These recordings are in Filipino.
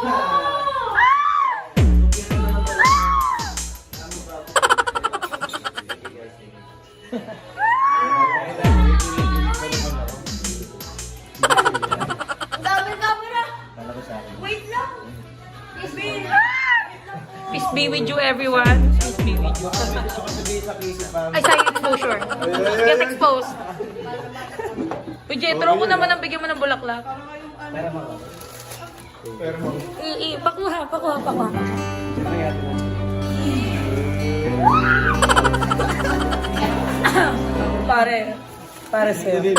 Ang dami camera. Wait lang. Peace be with you, everyone. Peace be with you. Ay, side exposure. Get exposed. Uy, Jetro, ko naman ang bigyan mo ng bulaklak. Pakuha. Pare sa'yo.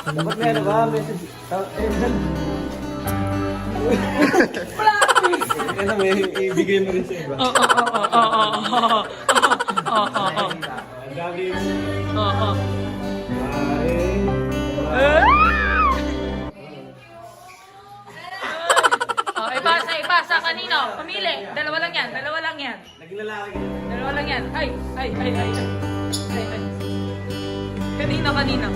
Dapat may ano ba? Message. Ano, may ibigay mo rin sa iba. Oo. Ipasa kanino? Pamili. Dalawa lang yan. Naging lalaki. Dalawa lang yan. Ay. Kanino?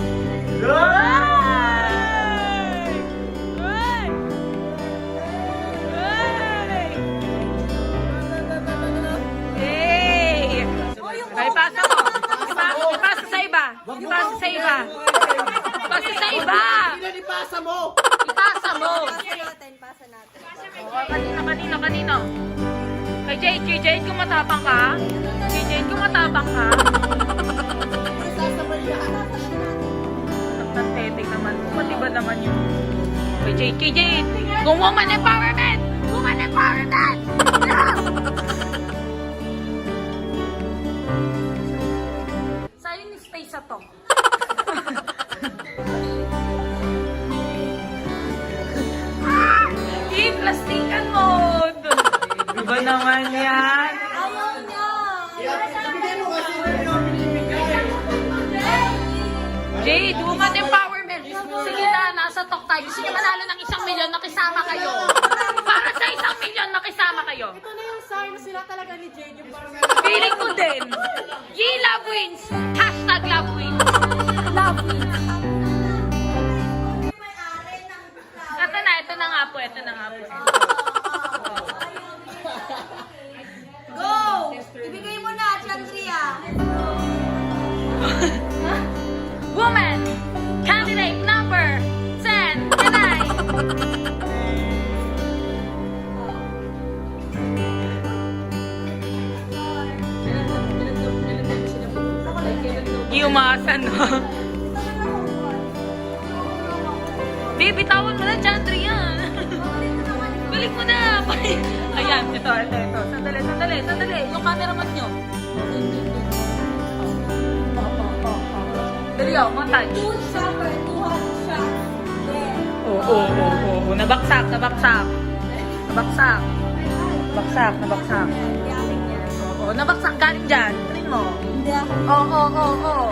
Hey! Ay, pasa mo. Ipasa sa iba. Ipasa mo. Ipasa mo. Pasa natin. Kanino? Kay Jade, kung matapang ka. Sasabay na. Nagtatetik naman. Pati ba naman yun? Kay Jade. Kung woman empowerment! Sa'yo ni space to. Plastikan mode! Iba naman yan. Ayaw niya. Jade, woman empowerment. Sige na, nasa talk tayo. Gusto niyo manalo ng 1 milyon, nakisama kayo. Para sa 1 milyon, nakisama kayo. Ito na yung sign sila talaga ni Jade. Yung parang Feeling ko din. Yee, love wins. Hashtag love wins. Love wins. Ito na nga po. Go! Ibigay mo na, Chandria. Woman, candidate number 10, Kanay. Iumasan, no? Di, bitawan mo na, Chandri yan. Balik mo na. Ayan, ito. Sandali. Yung cameraman nyo. Dali ako, montage. Two hot shots. Oo. Nabaksak. Oo, nabaksak. Galing dyan. Tingin mo. Hindi ako. Oo.